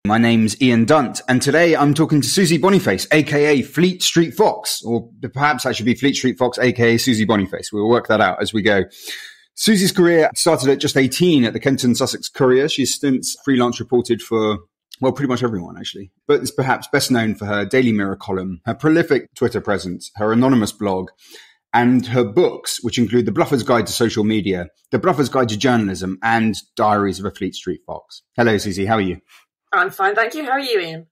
My name's Ian Dunt, and today I'm talking to Susie Boniface, aka Fleet Street Fox, or perhaps that should be Fleet Street Fox, aka Susie Boniface. We'll work that out as we go. Susie's career started at just 18 at the Kenton Sussex Courier. She's since freelance reported for, well, pretty much everyone, actually. But is perhaps best known for her Daily Mirror column, her prolific Twitter presence, her anonymous blog, and her books, which include The Bluffer's Guide to Social Media, The Bluffer's Guide to Journalism, and Diaries of a Fleet Street Fox. Hello, Susie. How are you? I'm fine, thank you. How are you, Ian?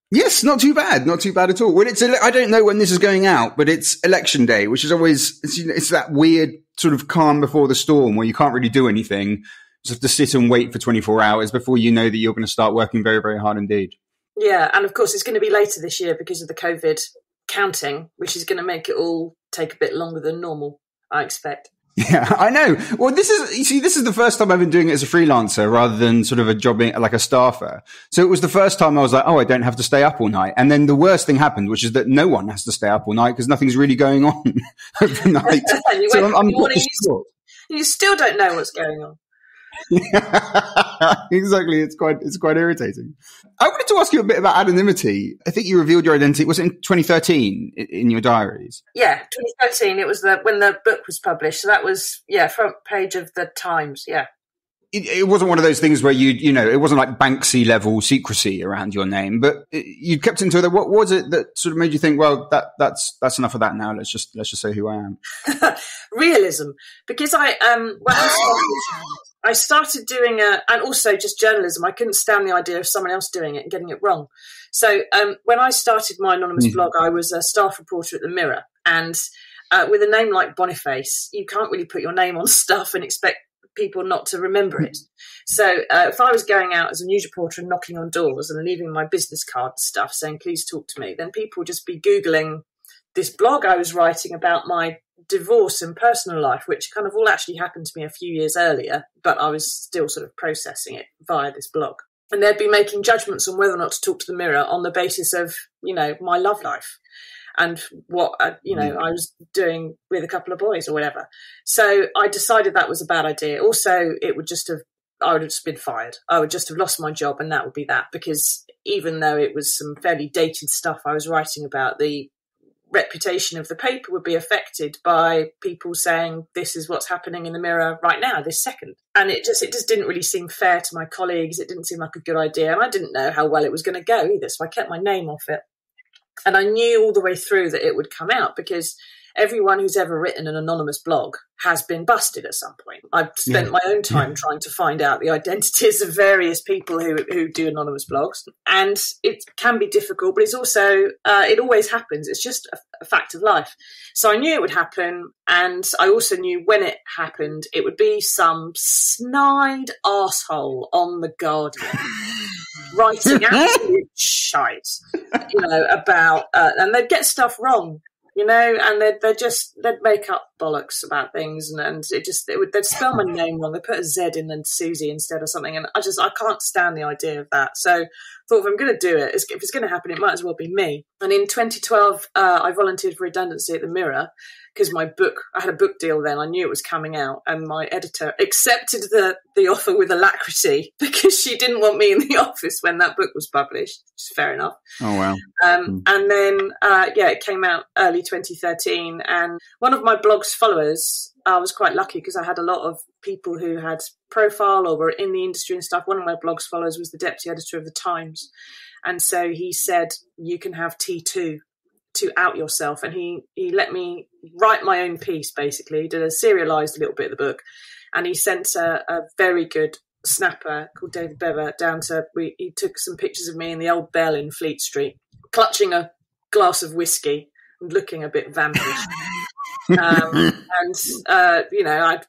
Yes, not too bad. Not too bad at all. Well, I don't know when this is going out, but it's election day, which is always, it's that weird sort of calm before the storm where you can't really do anything. You just have to sit and wait for 24 hours before you know that you're going to start working very, very hard indeed. Yeah, and of course it's going to be later this year because of the COVID counting, which is going to make it all take a bit longer than normal, I expect. Yeah, I know. Well, this is the first time I've been doing it as a freelancer rather than sort of a job like a staffer. So it was the first time I was like, oh, I don't have to stay up all night. And then the worst thing happened, which is that no one has to stay up all night because nothing's really going on overnight. You still don't know what's going on. Exactly. It's quite irritating. I wanted to ask you a bit about anonymity. I think you revealed your identity. Was it in 2013 in your diaries? Yeah, 2013. It was when the book was published. So that was, front page of the Times. Yeah. It wasn't one of those things where it wasn't like Banksy level secrecy around your name, but you kept into it. What was it that sort of made you think, well, that's enough of that now. Let's just say who I am. Realism, because I started doing and also just journalism. I couldn't stand the idea of someone else doing it and getting it wrong. So when I started my anonymous blog, I was a staff reporter at the Mirror, and with a name like Boniface, you can't really put your name on stuff and expect people not to remember it. So if I was going out as a news reporter and knocking on doors and leaving my business card and stuff saying, please talk to me, then people would just be Googling this blog I was writing about my divorce and personal life, which kind of all actually happened to me a few years earlier, but I was still sort of processing it via this blog. And they'd be making judgments on whether or not to talk to the Mirror on the basis of, my love life and what, I was doing with a couple of boys or whatever. So I decided that was a bad idea. Also, I would have just been fired. I would just have lost my job, and that would be that, because even though it was some fairly dated stuff I was writing about, the reputation of the paper would be affected by people saying this is what's happening in the Mirror right now, this second. And it just didn't really seem fair to my colleagues. It didn't seem like a good idea, and I didn't know how well it was going to go either, so I kept my name off it. And I knew all the way through that it would come out, because everyone who's ever written an anonymous blog has been busted at some point. I've spent my own time trying to find out the identities of various people who do anonymous blogs. And it can be difficult, but it's also, it always happens. It's just a fact of life. So I knew it would happen. And I also knew when it happened, it would be some snide arsehole on The Guardian writing absolute shite, about, and they'd get stuff wrong. And they'd make up bollocks about things, and they'd spell my name wrong. They put a Z in and Susie instead or something, and I can't stand the idea of that. So I thought, if I'm going to do it, if it's going to happen, it might as well be me. And in 2012, I volunteered for redundancy at the Mirror because I had a book deal then. I knew it was coming out, and my editor accepted the offer with alacrity because she didn't want me in the office when that book was published, which is fair enough. Oh, wow. And then, it came out early 2013, and one of my blog's followers, I was quite lucky because I had a lot of people who had profile or were in the industry and stuff. One of my blog's followers was the deputy editor of the Times, and so he said, you can have T2 to out yourself, and he let me write my own piece. Basically, he did a serialized little bit of the book, and he sent a very good snapper called David Bever down to, he took some pictures of me in the Old Bell in Fleet Street, clutching a glass of whiskey and looking a bit vampish. I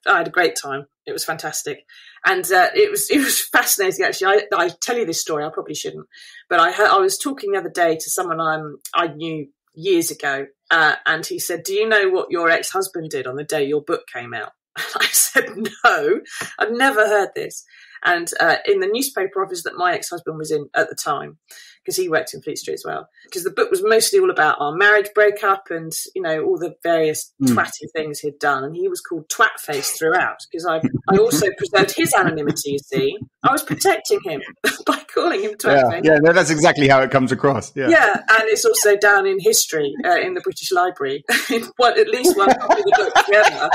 had a great time. It was fantastic. And it was fascinating, actually. I tell you this story, I probably shouldn't, but I was talking the other day to someone I knew years ago, and he said, do you know what your ex-husband did on the day your book came out? I said, no, I'd never heard this. And in the newspaper office that my ex-husband was in at the time, because he worked in Fleet Street as well, because the book was mostly all about our marriage breakup and, all the various twatty things he'd done. And he was called Twatface throughout, because I also preserved his anonymity, you see. I was protecting him by calling him Twatface. Yeah, no, that's exactly how it comes across. Yeah, and it's also down in history in the British Library, at least one copy of the book together,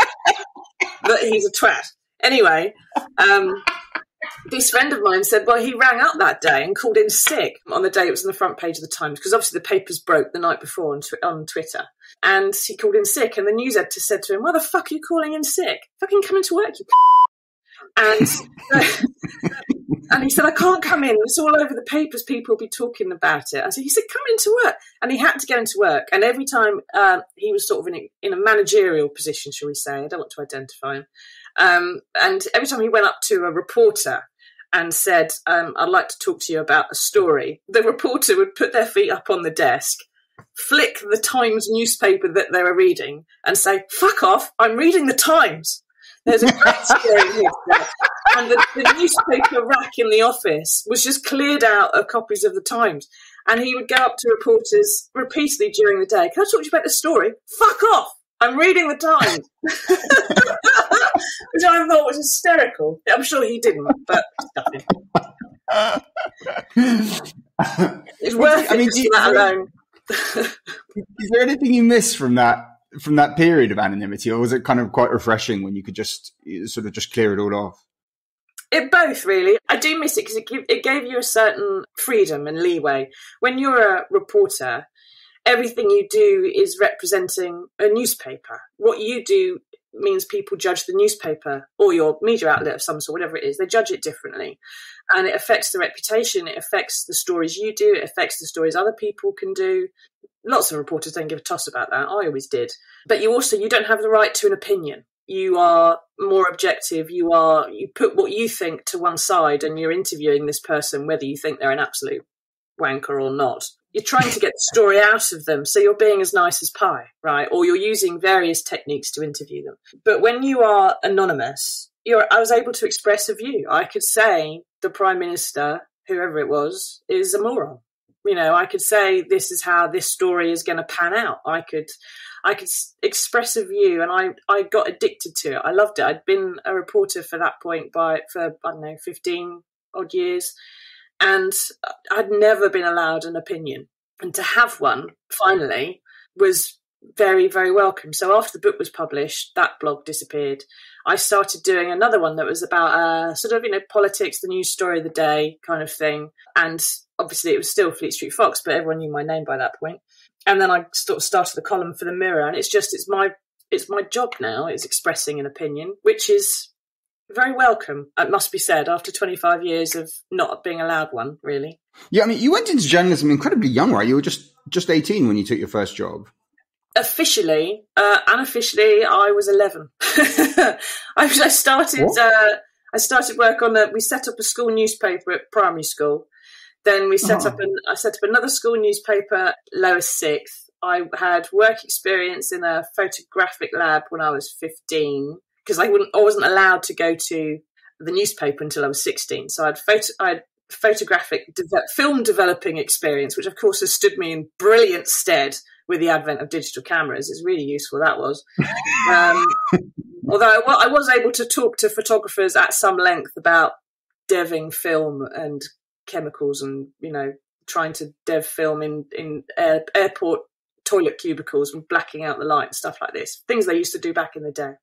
that he's a twat. Anyway, this friend of mine said, well, he rang up that day and called in sick on the day it was on the front page of the Times, because obviously the papers broke the night before on Twitter. And he called in sick, and the news editor said to him, why the fuck are you calling in sick? Fucking come into work, you And and he said, I can't come in. It's all over the papers. People will be talking about it. He said, come into work. And he had to get into work. And every time he was sort of in a managerial position, shall we say. I don't want to identify him. And every time he went up to a reporter and said, I'd like to talk to you about a story, the reporter would put their feet up on the desk, flick the Times newspaper that they were reading and say, fuck off, I'm reading the Times. There's a great story here. And the newspaper rack in the office was just cleared out of copies of the Times. And he would go up to reporters repeatedly during the day. Can I talk to you about the story? Fuck off! I'm reading the Times. Which I thought was hysterical. I'm sure he didn't, but nothing. It's worth it just that alone. Is there anything you miss from that period of anonymity, or was it kind of quite refreshing when you could just sort of just clear it all off? It both, really. I do miss it because it gave you a certain freedom and leeway. When you're a reporter, everything you do is representing a newspaper. What you do means people judge the newspaper or your media outlet of some sort, whatever it is. They judge it differently. And it affects the reputation. It affects the stories you do. It affects the stories other people can do. Lots of reporters don't give a toss about that. I always did. But you don't have the right to an opinion. You are more objective. You put what you think to one side and you're interviewing this person, whether you think they're an absolute wanker or not. You're trying to get the story out of them, so you're being as nice as pie, right? Or you're using various techniques to interview them. But when you are anonymous, I was able to express a view. I could say the Prime Minister, whoever it was, is a moron. I could say this is how this story is going to pan out. I could express a view, and I got addicted to it. I loved it. I'd been a reporter for that point for 15 odd years. And I'd never been allowed an opinion. And to have one, finally, was very, very welcome. So after the book was published, that blog disappeared. I started doing another one that was about politics, the news story of the day kind of thing. And obviously it was still Fleet Street Fox, but everyone knew my name by that point. And then I sort of started the column for the Mirror. And it's my job now, is expressing an opinion, which is very welcome, it must be said, after 25 years of not being allowed one, really. Yeah, I mean, you went into journalism incredibly young, right? You were just 18 when you took your first job. Officially, unofficially, I was 11. I started work on we set up a school newspaper at primary school. Then I set up another school newspaper, lower sixth. I had work experience in a photographic lab when I was 15. Because I wasn't allowed to go to the newspaper until I was 16. So I had photographic film developing experience, which of course has stood me in brilliant stead with the advent of digital cameras. It's really useful, that was. Although I was able to talk to photographers at some length about deving film and chemicals and, trying to dev film in airport toilet cubicles and blacking out the light and stuff like this. Things they used to do back in the day.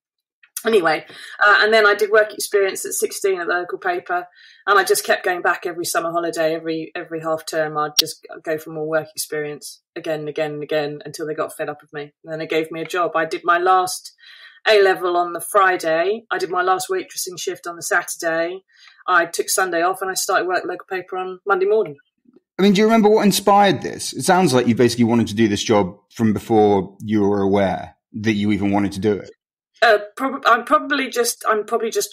Anyway, and then I did work experience at 16 at the local paper, and I just kept going back every summer holiday, every half term. I'd just go for more work experience again and again and again until they got fed up of me. And then they gave me a job. I did my last A-level on the Friday. I did my last waitressing shift on the Saturday. I took Sunday off, and I started work at the local paper on Monday morning. I mean, do you remember what inspired this? It sounds like you basically wanted to do this job from before you were aware that you even wanted to do it. I'm probably just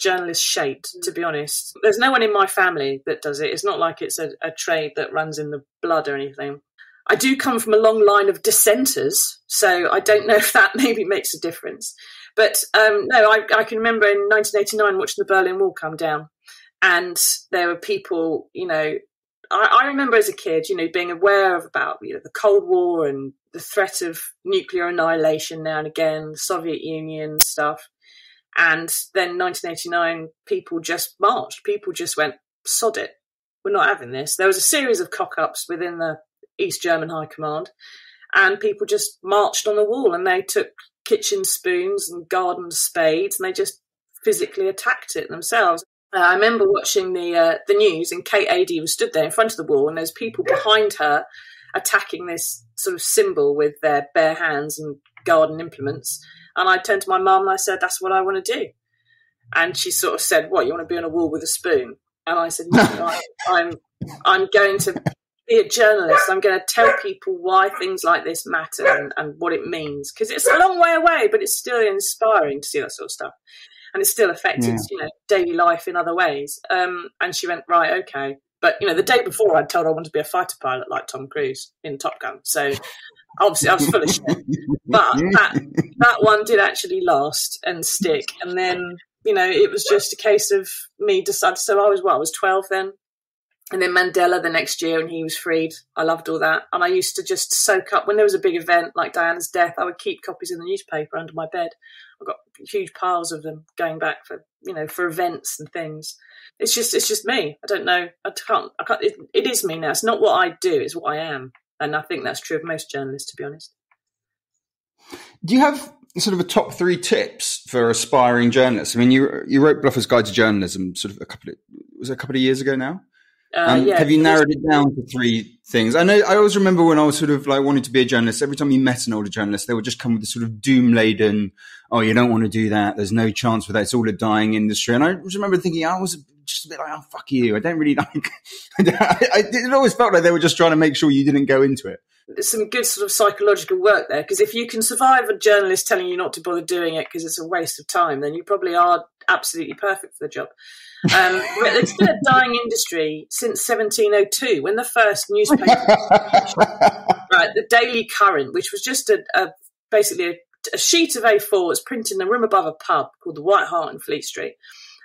journalist shaped, to be honest. There's no one in my family that does it. It's not like it's a trade that runs in the blood or anything. I do come from a long line of dissenters, so I don't know if that maybe makes a difference. But no, I can remember in 1989 watching the Berlin Wall come down. And there were people, I remember as a kid, being aware of about, the Cold War and the threat of nuclear annihilation now and again, the Soviet Union stuff. And then 1989, people just marched. People just went, sod it. We're not having this. There was a series of cock-ups within the East German High Command, and people just marched on the wall, and they took kitchen spoons and garden spades, and they just physically attacked it themselves. I remember watching the news, and Kate Adie was stood there in front of the wall, and there's people behind her attacking this sort of symbol with their bare hands and garden implements. And I turned to my mum and I said, "That's what I want to do." And she sort of said, "What, you want to be on a wall with a spoon?" And I said, "No, I'm going to be a journalist. I'm going to tell people why things like this matter and what it means, because it's a long way away, but it's still inspiring to see that sort of stuff, and it's still affected daily life in other ways." And she went, "Right, okay." But the day before, I'd told her I wanted to be a fighter pilot like Tom Cruise in Top Gun. So obviously, I was full of shit. But that one did actually last and stick. And then it was just a case of me deciding. So I was 12 then. And then Mandela the next year, and he was freed. I loved all that. And I used to just soak up, when there was a big event like Diana's death, I would keep copies in the newspaper under my bed. I've got huge piles of them going back for events and things. It's just me. I don't know. I can't. It is me now. It's not what I do. It's what I am. And I think that's true of most journalists, to be honest. Do you have sort of a top 3 tips for aspiring journalists? I mean, you wrote Bluffer's Guide to Journalism sort of a couple of years ago now? Have you narrowed it down to 3 things? I know I always remember when I was sort of like wanting to be a journalist, every time you met an older journalist, they would just come with this sort of doom-laden, "Oh, you don't want to do that. There's no chance for that. It's all a dying industry." And I just remember thinking, I was just a bit like, "Oh, fuck you. I don't really like..." It always felt like they were just trying to make sure you didn't go into it. There's some good sort of psychological work there, because if you can survive a journalist telling you not to bother doing it because it's a waste of time, then you probably are absolutely perfect for the job. It's been a dying industry since 1702, when the first newspaper, right, the Daily Current, which was just basically a sheet of A4 that's printed in a room above a pub called the White Hart in Fleet Street.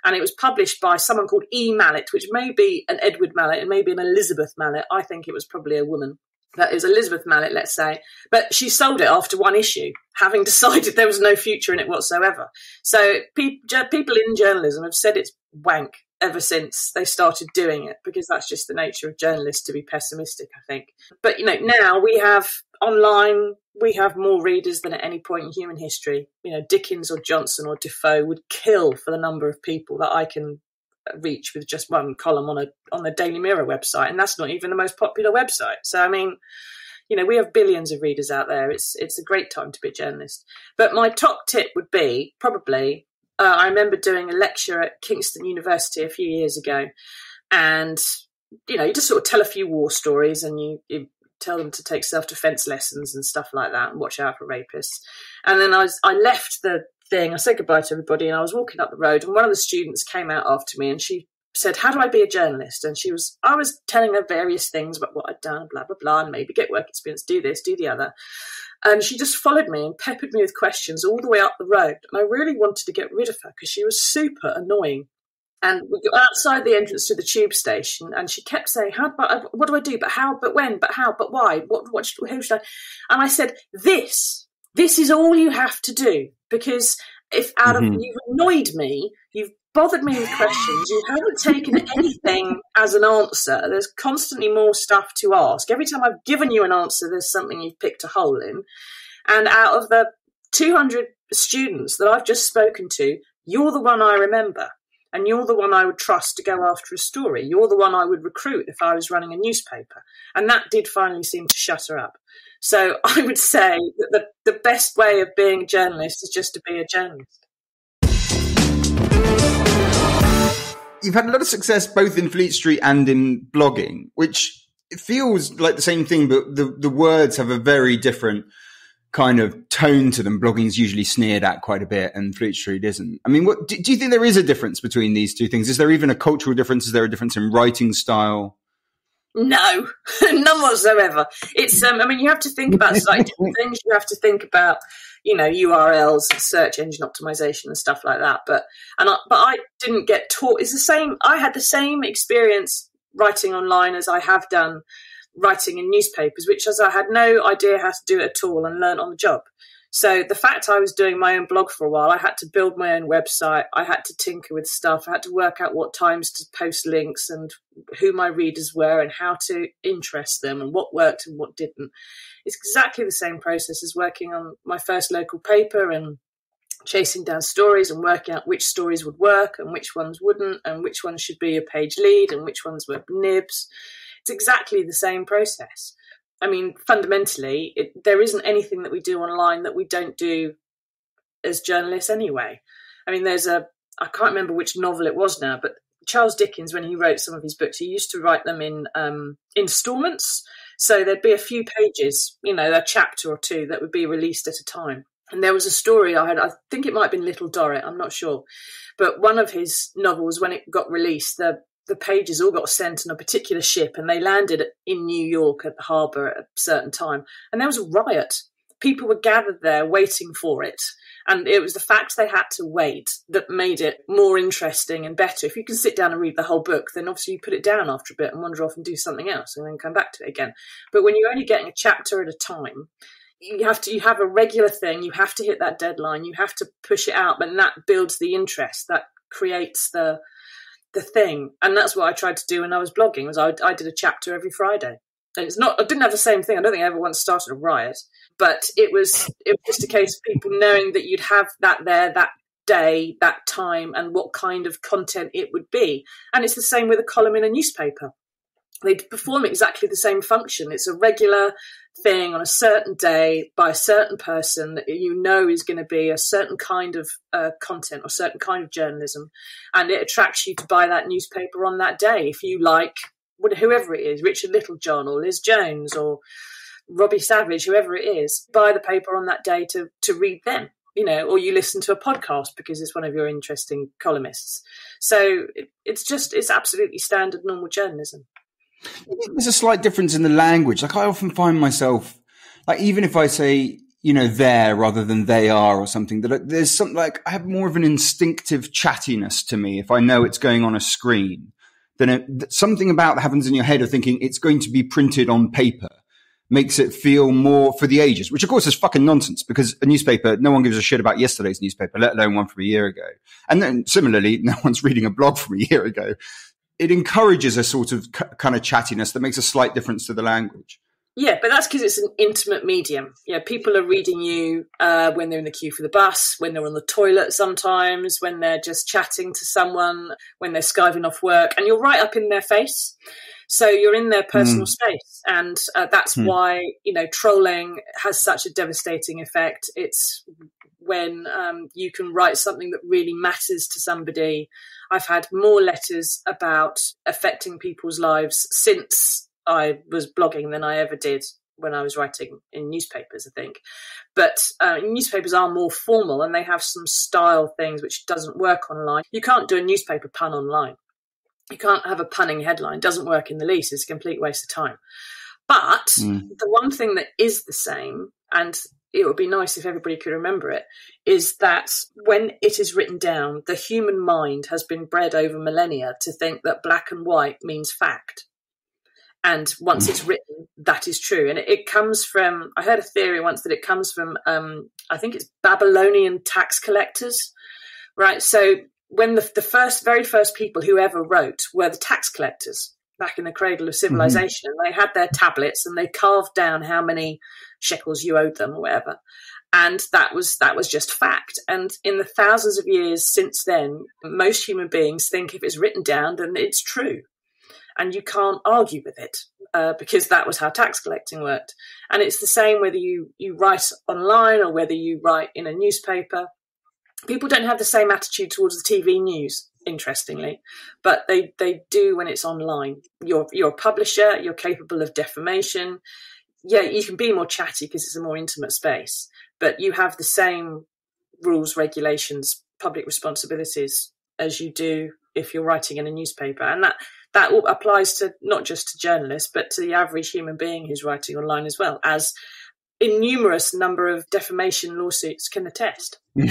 And it was published by someone called E. Mallet, which may be an Edward Mallet and maybe an Elizabeth Mallet. I think it was probably a woman. That is Elizabeth Mallet, let's say. But she sold it after one issue, having decided there was no future in it whatsoever. So people in journalism have said it's wank ever since they started doing it, because that's just the nature of journalists, to be pessimistic, I think. But, now we have online, we have more readers than at any point in human history. Dickens or Johnson or Defoe would kill for the number of people that I can reach with just one column on the Daily Mirror website, and that's not even the most popular website. So I mean, we have billions of readers out there. It's a great time to be a journalist. But my top tip would be probably, I remember doing a lecture at Kingston University a few years ago, and you just sort of tell a few war stories, and you tell them to take self-defense lessons and stuff like that, and watch out for rapists. And then I left the thing, I said goodbye to everybody, and I was walking up the road, and one of the students came out after me, and she said, "How do I be a journalist?" And I was telling her various things about what I'd done, blah, blah, blah, and maybe get work experience, do this, do the other. And she just followed me and peppered me with questions all the way up the road. And I really wanted to get rid of her because she was super annoying. And we got outside the entrance to the tube station, and she kept saying, "What do I do? But how? But when? But how? But why? Who should I?" And I said, This is all you have to do, because if out of you've annoyed me, you've bothered me with questions, you haven't taken anything as an answer. There's constantly more stuff to ask. Every time I've given you an answer, there's something you've picked a hole in. And out of the 200 students that I've just spoken to, you're the one I remember. And you're the one I would trust to go after a story. You're the one I would recruit if I was running a newspaper. And that did finally seem to shut her up. So I would say that the best way of being a journalist is just to be a journalist. You've had a lot of success both in Fleet Street and in blogging, which it feels like the same thing, but the words have a very different kind of tone to them. Blogging is usually sneered at quite a bit, and Fleet Street isn't. I mean, do you think there is a difference between these two things? Is there even a cultural difference? Is there a difference in writing style? No, none whatsoever. It's, I mean, you have to think about slightly different things. You have to think about, URLs, search engine optimization and stuff like that. But I didn't get taught. It's the same. I had the same experience writing online as I have done writing in newspapers, which is I had no idea how to do it at all and learn on the job. So the fact I was doing my own blog for a while, I had to build my own website. I had to tinker with stuff. I had to work out what times to post links and who my readers were and how to interest them and what worked and what didn't. It's exactly the same process as working on my first local paper and chasing down stories and working out which stories would work and which ones wouldn't and which ones should be a page lead and which ones were nibs. It's exactly the same process. I mean, fundamentally, there isn't anything that we do online that we don't do as journalists anyway. I mean, I can't remember which novel it was now, but Charles Dickens, when he wrote some of his books, he used to write them in installments. So there'd be a few pages, a chapter or two that would be released at a time. And there was a story I think it might have been Little Dorrit, I'm not sure. But one of his novels, when it got released, the pages all got sent on a particular ship and they landed in New York at the harbour at a certain time. And there was a riot. People were gathered there waiting for it. And it was the fact they had to wait that made it more interesting and better. If you can sit down and read the whole book, then obviously you put it down after a bit and wander off and do something else and then come back to it again. But when you're only getting a chapter at a time, you have a regular thing. You have to hit that deadline. You have to push it out. And that builds the interest. That creates the thing. And that's what I tried to do when I was blogging, was I did a chapter every Friday. And I didn't have the same thing. I don't think I ever once started a riot, but it was just a case of people knowing that you'd have that there, that day, that time, and what kind of content it would be. And it's the same with a column in a newspaper. They perform exactly the same function. It's a regular thing on a certain day by a certain person that is going to be a certain kind of content or certain kind of journalism, and it attracts you to buy that newspaper on that day. If you like whoever it is, Richard Littlejohn or Liz Jones or Robbie Savage, whoever it is, buy the paper on that day to read them, or you listen to a podcast because it's one of your interesting columnists. So it's absolutely standard normal journalism. There's a slight difference in the language. Like I often find myself, like even if I say, there rather than they are or something, that there's something like I have more of an instinctive chattiness to me if I know it's going on a screen than something about that happens in your head of thinking it's going to be printed on paper makes it feel more for the ages, which of course is fucking nonsense because a newspaper, no one gives a shit about yesterday's newspaper, let alone one from a year ago. And then similarly, no one's reading a blog from a year ago. It encourages a sort of kind of chattiness that makes a slight difference to the language. Yeah, but that's because it's an intimate medium. Yeah, people are reading you when they're in the queue for the bus, when they're on the toilet sometimes, when they're just chatting to someone, when they're skiving off work, and you're right up in their face. So you're in their personal space. And that's why, trolling has such a devastating effect. It's when you can write something that really matters to somebody. I've had more letters about affecting people's lives since I was blogging than I ever did when I was writing in newspapers, I think. But newspapers are more formal and they have some style things which doesn't work online. You can't do a newspaper pun online. You can't have a punning headline. It doesn't work in the least. It's a complete waste of time. But the one thing that is the same, and it would be nice if everybody could remember it, is that when it is written down, the human mind has been bred over millennia to think that black and white means fact. And once it's written, that is true. And it comes from, I heard a theory once that it comes from, I think it's Babylonian tax collectors, right? So when the very first people who ever wrote were the tax collectors back in the cradle of civilization. They had their tablets and they carved down how many shekels you owed them or whatever. And that was just fact. And in the thousands of years since then, most human beings think if it's written down, then it's true. And you can't argue with it because that was how tax collecting worked. And it's the same whether you write online or whether you write in a newspaper. People don't have the same attitude towards the TV news, interestingly, but they do when it's online. You're a publisher, you're capable of defamation. Yeah, you can be more chatty because it's a more intimate space, but you have the same rules, regulations, public responsibilities as you do if you're writing in a newspaper. And that applies to not just to journalists, but to the average human being who's writing online as well, as innumerous number of defamation lawsuits can attest. Do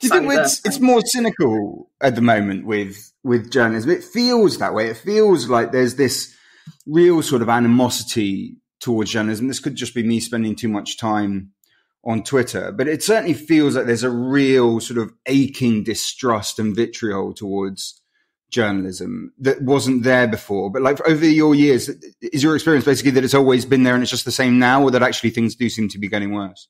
you think it's more cynical at the moment with journalism? It feels that way. It feels like there's this real sort of animosity towards journalism. This could just be me spending too much time on Twitter, but it certainly feels like there's a real sort of aching distrust and vitriol towards journalism that wasn't there before. But like over your years, is your experience basically that it's always been there and it's just the same now, or that actually things do seem to be getting worse?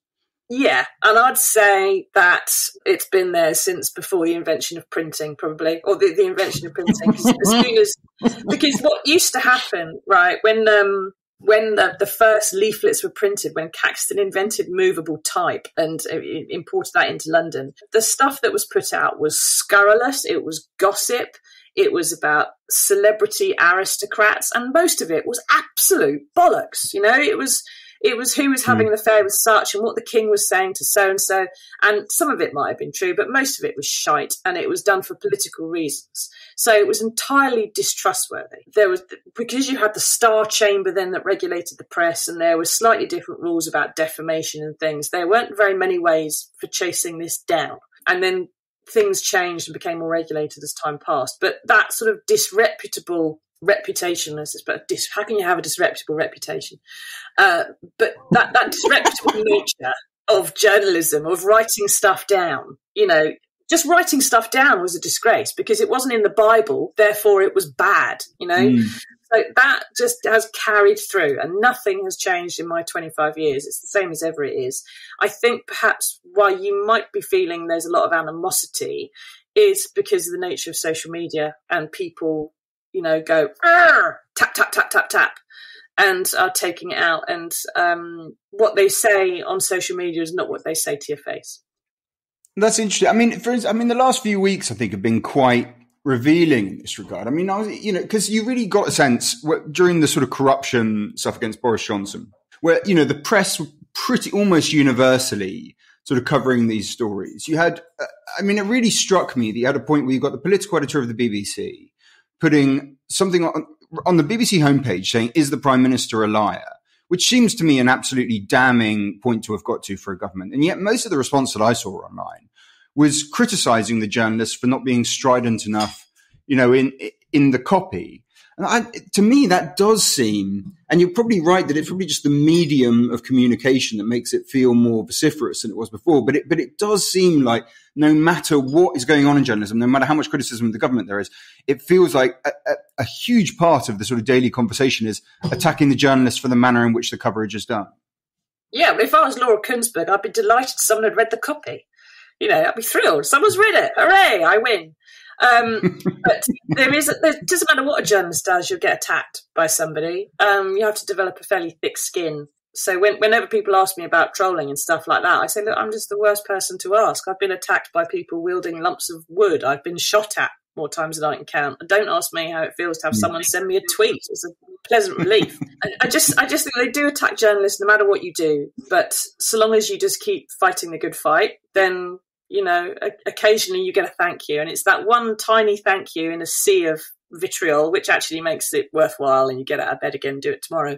Yeah, and I'd say that it's been there since before the invention of printing, probably, or the invention of printing. Because what used to happen, right, when the first leaflets were printed, when Caxton invented movable type and imported that into London, the stuff that was put out was scurrilous, it was gossip, it was about celebrity aristocrats, and most of it was absolute bollocks. You know, it was who was having an affair with such and what the king was saying to so-and-so. And some of it might have been true, but most of it was shite, and it was done for political reasons. So it was entirely distrustworthy. Because you had the Star Chamber then that regulated the press, and there were slightly different rules about defamation and things. There weren't very many ways for chasing this down. And then things changed and became more regulated as time passed. But that sort of disreputable reputation, how can you have a disreputable reputation? But that disreputable nature of journalism, of writing stuff down, you know, just writing stuff down was a disgrace because it wasn't in the Bible, therefore it was bad, you know. So that just has carried through, and nothing has changed in my 25 years. It's the same as ever it is. I think perhaps why you might be feeling there's a lot of animosity is because of the nature of social media, and people, you know, go, tap, tap, tap, tap, tap, and are taking it out. And what they say on social media is not what they say to your face. That's interesting. I mean, the last few weeks, I think, have been quite revealing in this regard. I mean, because you really got a sense during the sort of corruption stuff against Boris Johnson, where, you know, the press were pretty almost universally sort of covering these stories. You had, it really struck me that you had a point where you got the political editor of the BBC putting something on the BBC homepage saying, "Is the Prime Minister a liar?" Which seems to me an absolutely damning point to have got to for a government. And yet most of the response that I saw online was criticising the journalists for not being strident enough, you know, in the copy. And to me, that does seem, and you're probably right that it's probably just the medium of communication that makes it feel more vociferous than it was before. But it does seem like no matter what is going on in journalism, no matter how much criticism of the government there is, it feels like a huge part of the sort of daily conversation is attacking the journalists for the manner in which the coverage is done. Yeah, but if I was Laura Kuenssberg, I'd be delighted someone had read the copy. You know, I'd be thrilled. Someone's read it. Hooray, I win. But it doesn't matter what a journalist does, you'll get attacked by somebody. You have to develop a fairly thick skin. So whenever people ask me about trolling and stuff like that, I say, look, I'm just the worst person to ask. I've been attacked by people wielding lumps of wood. I've been shot at more times than I can count. And don't ask me how it feels to have someone send me a tweet. It's a pleasant relief. I just think they do attack journalists no matter what you do. But so long as you just keep fighting the good fight, then, you know, occasionally you get a thank you. And it's that one tiny thank you in a sea of vitriol, which actually makes it worthwhile, and you get out of bed again and do it tomorrow.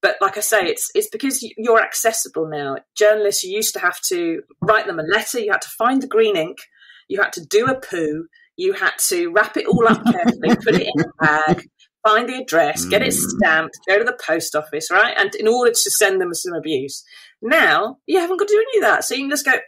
But like I say, it's because you're accessible now. Journalists, you used to have to write them a letter. You had to find the green ink. You had to do a poo. You had to wrap it all up carefully, put it in a bag, find the address, get it stamped, go to the post office, right? And in order to send them some abuse. Now, you haven't got to do any of that. So you can just go,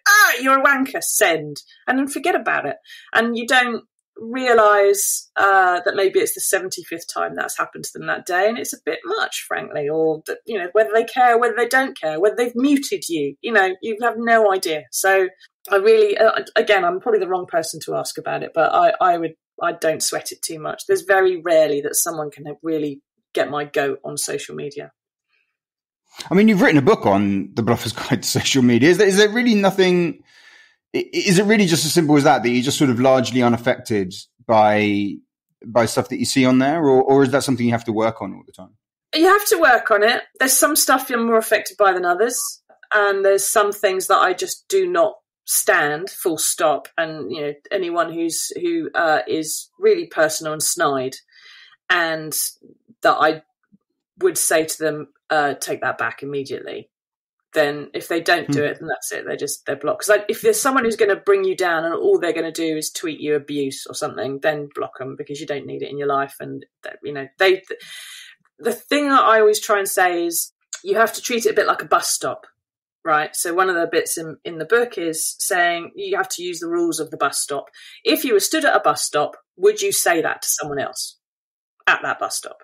you're a wanker, send, and then forget about it. And you don't realise that maybe it's the 75th time that's happened to them that day, and it's a bit much, frankly, or that, you know, whether they care, whether they don't care, whether they've muted you, you know, you have no idea. So I really, again, I'm probably the wrong person to ask about it, but I don't sweat it too much. There's very rarely that someone can really get my goat on social media. I mean, you've written a book on the Bluffer's Guide to Social Media. Is there really nothing? Is it really just as simple as that you're just sort of largely unaffected by stuff that you see on there, or is that something you have to work on all the time? You have to work on it. There's some stuff you're more affected by than others, and there's some things that I just do not stand, full stop. And, you know, anyone who is really personal and snide, and that I would say to them, take that back immediately. Then if they don't do it, then that's it. They're blocked. Because if there's someone who's going to bring you down and all they're going to do is tweet you abuse or something, then block them, because you don't need it in your life. And, you know, the thing that I always try and say is you have to treat it a bit like a bus stop, right? So one of the bits in the book is saying you have to use the rules of the bus stop. If you were stood at a bus stop, would you say that to someone else at that bus stop?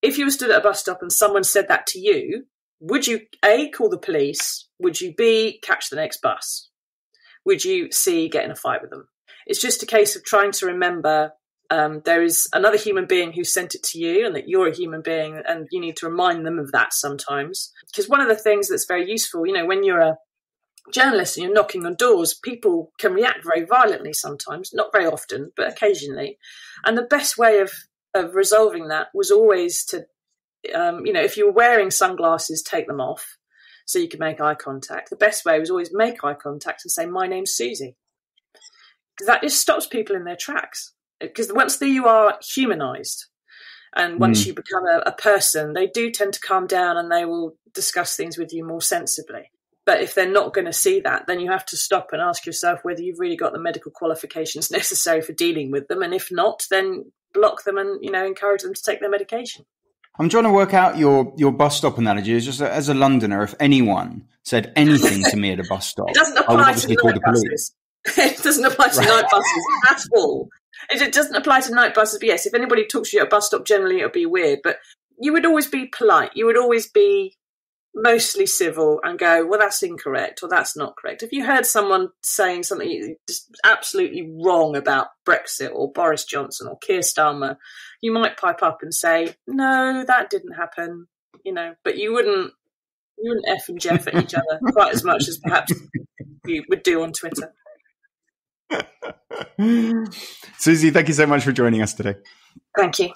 If you were stood at a bus stop and someone said that to you, would you A, call the police? Would you B, catch the next bus? Would you C, get in a fight with them? It's just a case of trying to remember there is another human being who sent it to you, and that you're a human being, and you need to remind them of that sometimes. Because one of the things that's very useful, you know, when you're a journalist and you're knocking on doors, people can react very violently sometimes, not very often, but occasionally. And the best way of resolving that was always to, you know, if you were wearing sunglasses, take them off so you can make eye contact. The best way was always make eye contact and say, my name's Susie. Because that just stops people in their tracks. Because once you are humanised, and once you become a person, they do tend to calm down and they will discuss things with you more sensibly. But if they're not going to see that, then you have to stop and ask yourself whether you've really got the medical qualifications necessary for dealing with them. And if not, then block them and, you know, encourage them to take their medication. I'm trying to work out your bus stop analogy. It's just as a Londoner, if anyone said anything to me at a bus stop, it doesn't I would apply obviously to call night the police. buses. It doesn't apply to night buses at all. It doesn't apply to night buses. But yes, if anybody talks to you at a bus stop, generally it'll be weird. But you would always be polite. You would always be mostly civil and go, well, that's incorrect or that's not correct. If you heard someone saying something just absolutely wrong about Brexit or Boris Johnson or Keir Starmer, you might pipe up and say, no, that didn't happen, you know, but you wouldn't F and Jeff at each other quite as much as perhaps you would do on Twitter. Susie, thank you so much for joining us today. Thank you.